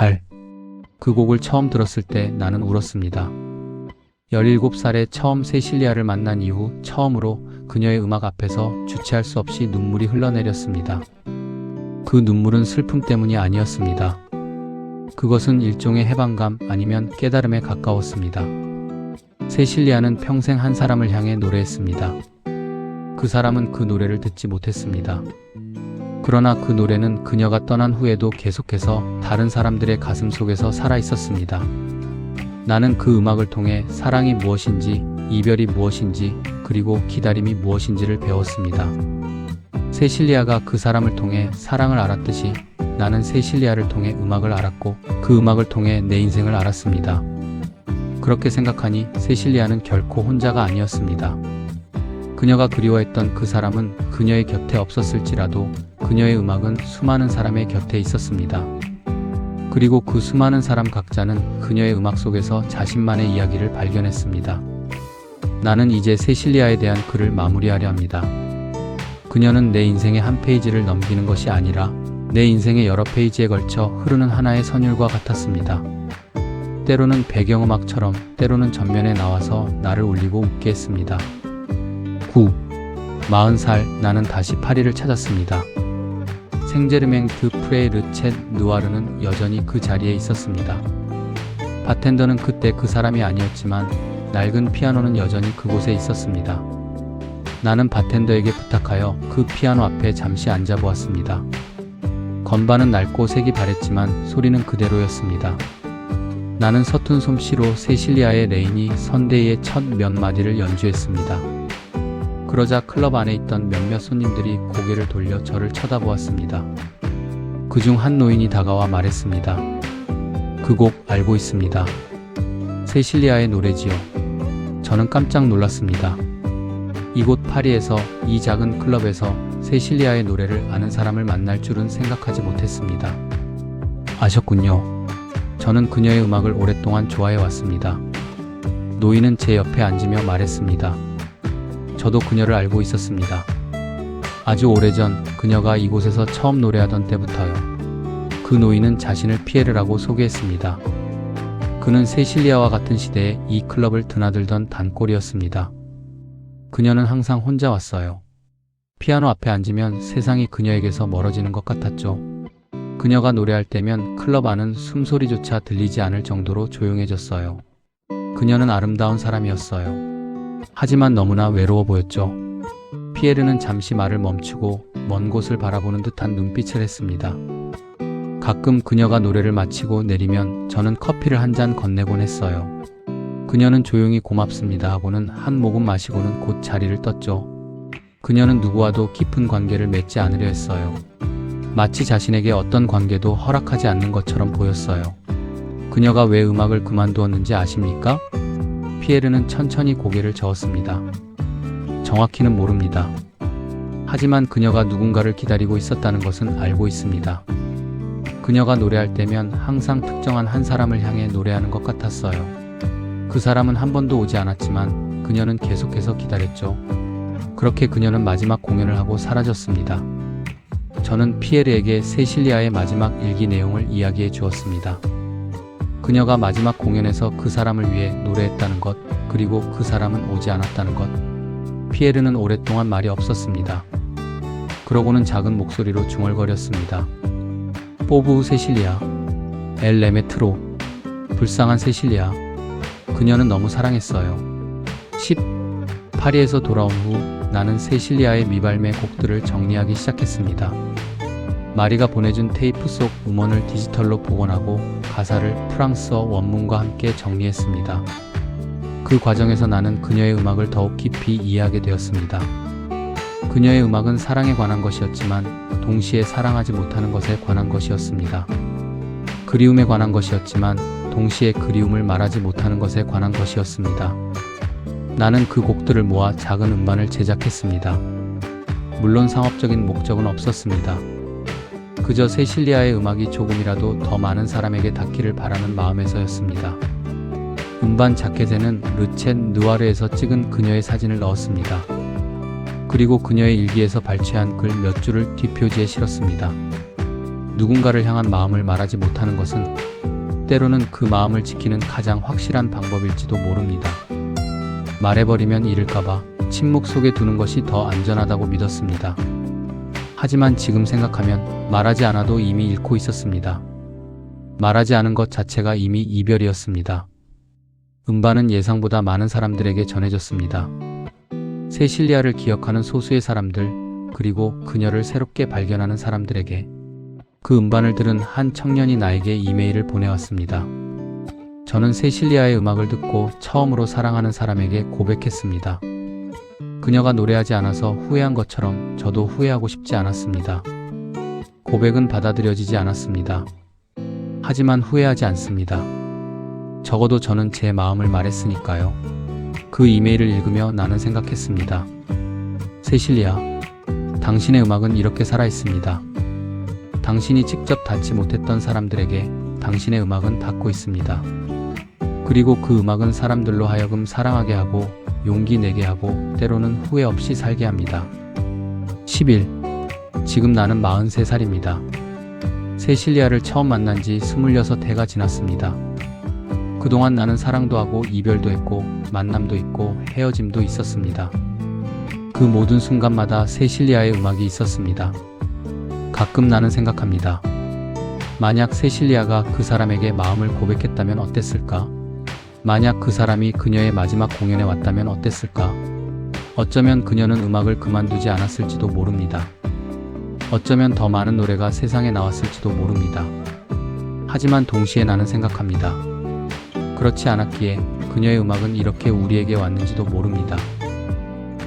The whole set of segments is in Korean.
달. 그 곡을 처음 들었을 때 나는 울었습니다. 17살에 처음 세실리아를 만난 이후 처음으로 그녀의 음악 앞에서 주체할 수 없이 눈물이 흘러내렸습니다. 그 눈물은 슬픔 때문이 아니었습니다. 그것은 일종의 해방감 아니면 깨달음에 가까웠습니다. 세실리아는 평생 한 사람을 향해 노래했습니다. 그 사람은 그 노래를 듣지 못했습니다. 그러나 그 노래는 그녀가 떠난 후에도 계속해서 다른 사람들의 가슴 속에서 살아 있었습니다. 나는 그 음악을 통해 사랑이 무엇인지, 이별이 무엇인지, 그리고 기다림이 무엇인지를 배웠습니다. 세실리아가 그 사람을 통해 사랑을 알았듯이 나는 세실리아를 통해 음악을 알았고 그 음악을 통해 내 인생을 알았습니다. 그렇게 생각하니 세실리아는 결코 혼자가 아니었습니다. 그녀가 그리워했던 그 사람은 그녀의 곁에 없었을지라도 그녀의 음악은 수많은 사람의 곁에 있었습니다. 그리고 그 수많은 사람 각자는 그녀의 음악 속에서 자신만의 이야기를 발견했습니다. 나는 이제 세실리아에 대한 글을 마무리하려 합니다. 그녀는 내 인생의 한 페이지를 넘기는 것이 아니라 내 인생의 여러 페이지에 걸쳐 흐르는 하나의 선율과 같았습니다. 때로는 배경음악처럼, 때로는 전면에 나와서 나를 울리고 웃게 했습니다. 40살 나는 다시 파리를 찾았습니다. 생제르맹 드 프레 르쳇 느와르는 여전히 그 자리에 있었습니다. 바텐더는 그때 그 사람이 아니었지만 낡은 피아노는 여전히 그곳에 있었습니다. 나는 바텐더에게 부탁하여 그 피아노 앞에 잠시 앉아보았습니다. 건반은 낡고 색이 바랬지만 소리는 그대로였습니다. 나는 서툰 솜씨로 세실리아의 레인이 선데이의 첫 몇 마디를 연주했습니다. 그러자 클럽 안에 있던 몇몇 손님들이 고개를 돌려 저를 쳐다보았습니다. 그중 한 노인이 다가와 말했습니다. 그 곡 알고 있습니다. 세실리아의 노래지요. 저는 깜짝 놀랐습니다. 이곳 파리에서 이 작은 클럽에서 세실리아의 노래를 아는 사람을 만날 줄은 생각하지 못했습니다. 아셨군요. 저는 그녀의 음악을 오랫동안 좋아해 왔습니다. 노인은 제 옆에 앉으며 말했습니다. 저도 그녀를 알고 있었습니다. 아주 오래전 그녀가 이곳에서 처음 노래하던 때부터요. 그 노인은 자신을 피에르라고 소개했습니다. 그는 세실리아와 같은 시대에 이 클럽을 드나들던 단골이었습니다. 그녀는 항상 혼자 왔어요. 피아노 앞에 앉으면 세상이 그녀에게서 멀어지는 것 같았죠. 그녀가 노래할 때면 클럽 안은 숨소리조차 들리지 않을 정도로 조용해졌어요. 그녀는 아름다운 사람이었어요. 하지만 너무나 외로워 보였죠. 피에르는 잠시 말을 멈추고 먼 곳을 바라보는 듯한 눈빛을 했습니다. 가끔 그녀가 노래를 마치고 내리면 저는 커피를 한 잔 건네곤 했어요. 그녀는 조용히 고맙습니다 하고는 한 모금 마시고는 곧 자리를 떴죠. 그녀는 누구와도 깊은 관계를 맺지 않으려 했어요. 마치 자신에게 어떤 관계도 허락하지 않는 것처럼 보였어요. 그녀가 왜 음악을 그만두었는지 아십니까? 피에르는 천천히 고개를 저었습니다. 정확히는 모릅니다. 하지만 그녀가 누군가를 기다리고 있었다는 것은 알고 있습니다. 그녀가 노래할 때면 항상 특정한 한 사람을 향해 노래하는 것 같았어요. 그 사람은 한 번도 오지 않았지만 그녀는 계속해서 기다렸죠. 그렇게 그녀는 마지막 공연을 하고 사라졌습니다. 저는 피에르에게 세실리아의 마지막 일기 내용을 이야기해 주었습니다. 그녀가 마지막 공연에서 그 사람을 위해 노래했다는 것, 그리고 그 사람은 오지 않았다는 것. 피에르는 오랫동안 말이 없었습니다. 그러고는 작은 목소리로 중얼거렸습니다. 포브 세실리아, 엘 레메트로, 불쌍한 세실리아. 그녀는 너무 사랑했어요. 10. 파리에서 돌아온 후 나는 세실리아의 미발매 곡들을 정리하기 시작했습니다. 마리가 보내준 테이프 속 음원을 디지털로 복원하고 가사를 프랑스어 원문과 함께 정리했습니다. 그 과정에서 나는 그녀의 음악을 더욱 깊이 이해하게 되었습니다. 그녀의 음악은 사랑에 관한 것이었지만 동시에 사랑하지 못하는 것에 관한 것이었습니다. 그리움에 관한 것이었지만 동시에 그리움을 말하지 못하는 것에 관한 것이었습니다. 나는 그 곡들을 모아 작은 음반을 제작했습니다. 물론 상업적인 목적은 없었습니다. 그저 세실리아의 음악이 조금이라도 더 많은 사람에게 닿기를 바라는 마음에서였습니다. 음반 자켓에는 르쳇 느와르에서 찍은 그녀의 사진을 넣었습니다. 그리고 그녀의 일기에서 발췌한 글 몇 줄을 뒷표지에 실었습니다. 누군가를 향한 마음을 말하지 못하는 것은 때로는 그 마음을 지키는 가장 확실한 방법일지도 모릅니다. 말해버리면 잃을까봐 침묵 속에 두는 것이 더 안전하다고 믿었습니다. 하지만 지금 생각하면 말하지 않아도 이미 잃고 있었습니다. 말하지 않은 것 자체가 이미 이별이었습니다. 음반은 예상보다 많은 사람들에게 전해졌습니다. 세실리아를 기억하는 소수의 사람들, 그리고 그녀를 새롭게 발견하는 사람들에게 그 음반을 들은 한 청년이 나에게 이메일을 보내왔습니다. 저는 세실리아의 음악을 듣고 처음으로 사랑하는 사람에게 고백했습니다. 그녀가 노래하지 않아서 후회한 것처럼 저도 후회하고 싶지 않았습니다. 고백은 받아들여지지 않았습니다. 하지만 후회하지 않습니다. 적어도 저는 제 마음을 말했으니까요. 그 이메일을 읽으며 나는 생각했습니다. 세실리아, 당신의 음악은 이렇게 살아있습니다. 당신이 직접 닿지 못했던 사람들에게 당신의 음악은 닿고 있습니다. 그리고 그 음악은 사람들로 하여금 사랑하게 하고 용기 내게 하고 때로는 후회 없이 살게 합니다. 10일. 지금 나는 43살입니다. 세실리아를 처음 만난 지 26해가 지났습니다. 그동안 나는 사랑도 하고 이별도 했고 만남도 있고 헤어짐도 있었습니다. 그 모든 순간마다 세실리아의 음악이 있었습니다. 가끔 나는 생각합니다. 만약 세실리아가 그 사람에게 마음을 고백했다면 어땠을까? 만약 그 사람이 그녀의 마지막 공연에 왔다면 어땠을까? 어쩌면 그녀는 음악을 그만두지 않았을지도 모릅니다. 어쩌면 더 많은 노래가 세상에 나왔을지도 모릅니다. 하지만 동시에 나는 생각합니다. 그렇지 않았기에 그녀의 음악은 이렇게 우리에게 왔는지도 모릅니다.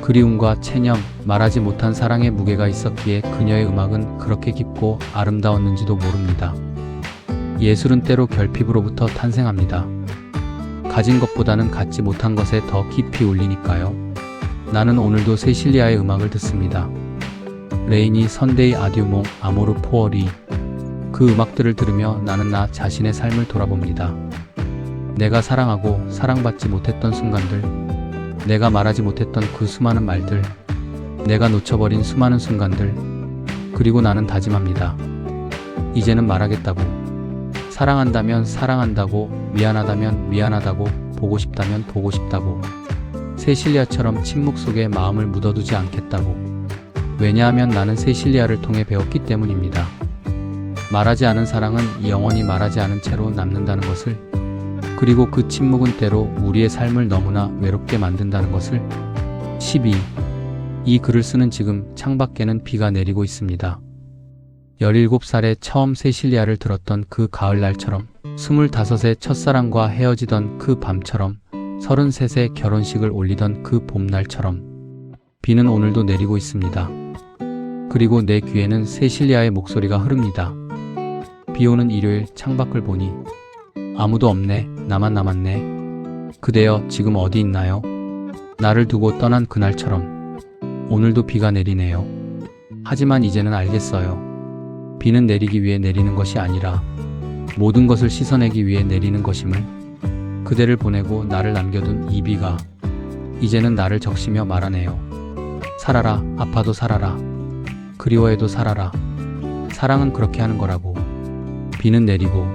그리움과 체념, 말하지 못한 사랑의 무게가 있었기에 그녀의 음악은 그렇게 깊고 아름다웠는지도 모릅니다. 예술은 때로 결핍으로부터 탄생합니다. 가진 것보다는 갖지 못한 것에 더 깊이 울리니까요. 나는 오늘도 세실리아의 음악을 듣습니다. 레이니 선데이 아듀몽 아모르 포어리. 그 음악들을 들으며 나는 나 자신의 삶을 돌아봅니다. 내가 사랑하고 사랑받지 못했던 순간들, 내가 말하지 못했던 그 수많은 말들, 내가 놓쳐버린 수많은 순간들, 그리고 나는 다짐합니다. 이제는 말하겠다고. 사랑한다면 사랑한다고, 미안하다면 미안하다고, 보고 싶다면 보고 싶다고, 세실리아처럼 침묵 속에 마음을 묻어두지 않겠다고. 왜냐하면 나는 세실리아를 통해 배웠기 때문입니다. 말하지 않은 사랑은 영원히 말하지 않은 채로 남는다는 것을, 그리고 그 침묵은 때로 우리의 삶을 너무나 외롭게 만든다는 것을. 12. 이 글을 쓰는 지금 창밖에는 비가 내리고 있습니다. 17살에 처음 세실리아를 들었던 그 가을날처럼, 25세 첫사랑과 헤어지던 그 밤처럼, 33세 결혼식을 올리던 그 봄날처럼 비는 오늘도 내리고 있습니다. 그리고 내 귀에는 세실리아의 목소리가 흐릅니다. 비오는 일요일 창밖을 보니 아무도 없네. 나만 남았네. 그대여 지금 어디 있나요? 나를 두고 떠난 그날처럼 오늘도 비가 내리네요. 하지만 이제는 알겠어요. 비는 내리기 위해 내리는 것이 아니라 모든 것을 씻어내기 위해 내리는 것임을. 그대를 보내고 나를 남겨둔 이 비가 이제는 나를 적시며 말하네요. 살아라. 아파도 살아라. 그리워해도 살아라. 사랑은 그렇게 하는 거라고. 비는 내리고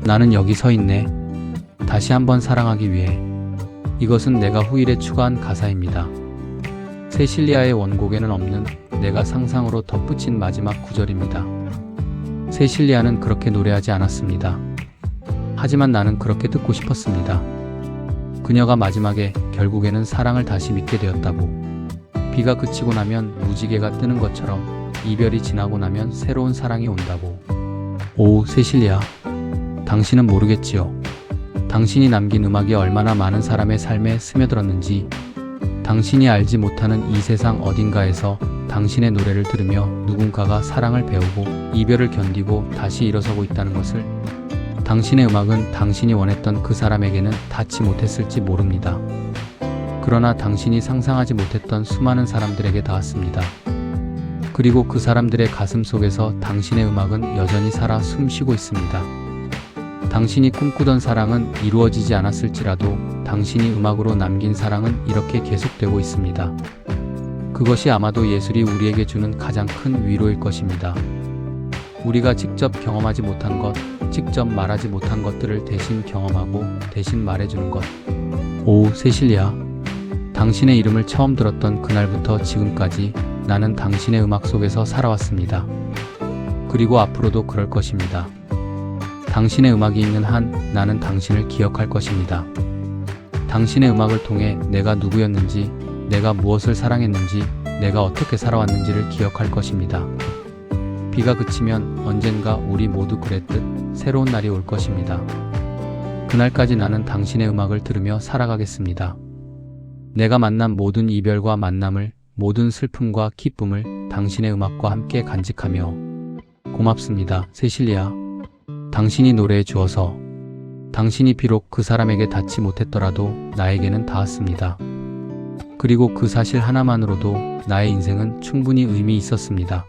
나는 여기 서 있네. 다시 한번 사랑하기 위해. 이것은 내가 후일에 추가한 가사입니다. 세실리아의 원곡에는 없는 내가 상상으로 덧붙인 마지막 구절입니다. 세실리아는 그렇게 노래하지 않았습니다. 하지만 나는 그렇게 듣고 싶었습니다. 그녀가 마지막에 결국에는 사랑을 다시 믿게 되었다고. 비가 그치고 나면 무지개가 뜨는 것처럼 이별이 지나고 나면 새로운 사랑이 온다고. 오, 세실리아. 당신은 모르겠지요. 당신이 남긴 음악이 얼마나 많은 사람의 삶에 스며들었는지. 당신이 알지 못하는 이 세상 어딘가에서 당신의 노래를 들으며 누군가가 사랑을 배우고 이별을 견디고 다시 일어서고 있다는 것을. 당신의 음악은 당신이 원했던 그 사람에게는 닿지 못했을지 모릅니다. 그러나 당신이 상상하지 못했던 수많은 사람들에게 닿았습니다. 그리고 그 사람들의 가슴 속에서 당신의 음악은 여전히 살아 숨쉬고 있습니다. 당신이 꿈꾸던 사랑은 이루어지지 않았을지라도 당신이 음악으로 남긴 사랑은 이렇게 계속되고 있습니다. 그것이 아마도 예술이 우리에게 주는 가장 큰 위로일 것입니다. 우리가 직접 경험하지 못한 것, 직접 말하지 못한 것들을 대신 경험하고 대신 말해주는 것. 오, 세실리아. 당신의 이름을 처음 들었던 그날부터 지금까지 나는 당신의 음악 속에서 살아왔습니다. 그리고 앞으로도 그럴 것입니다. 당신의 음악이 있는 한 나는 당신을 기억할 것입니다. 당신의 음악을 통해 내가 누구였는지, 내가 무엇을 사랑했는지, 내가 어떻게 살아왔는지를 기억할 것입니다. 비가 그치면 언젠가 우리 모두 그랬듯 새로운 날이 올 것입니다. 그날까지 나는 당신의 음악을 들으며 살아가겠습니다. 내가 만난 모든 이별과 만남을, 모든 슬픔과 기쁨을 당신의 음악과 함께 간직하며 고맙습니다, 세실리아. 당신이 노래해 주어서 당신이 비록 그 사람에게 닿지 못했더라도 나에게는 닿았습니다. 그리고 그 사실 하나만으로도 나의 인생은 충분히 의미 있었습니다.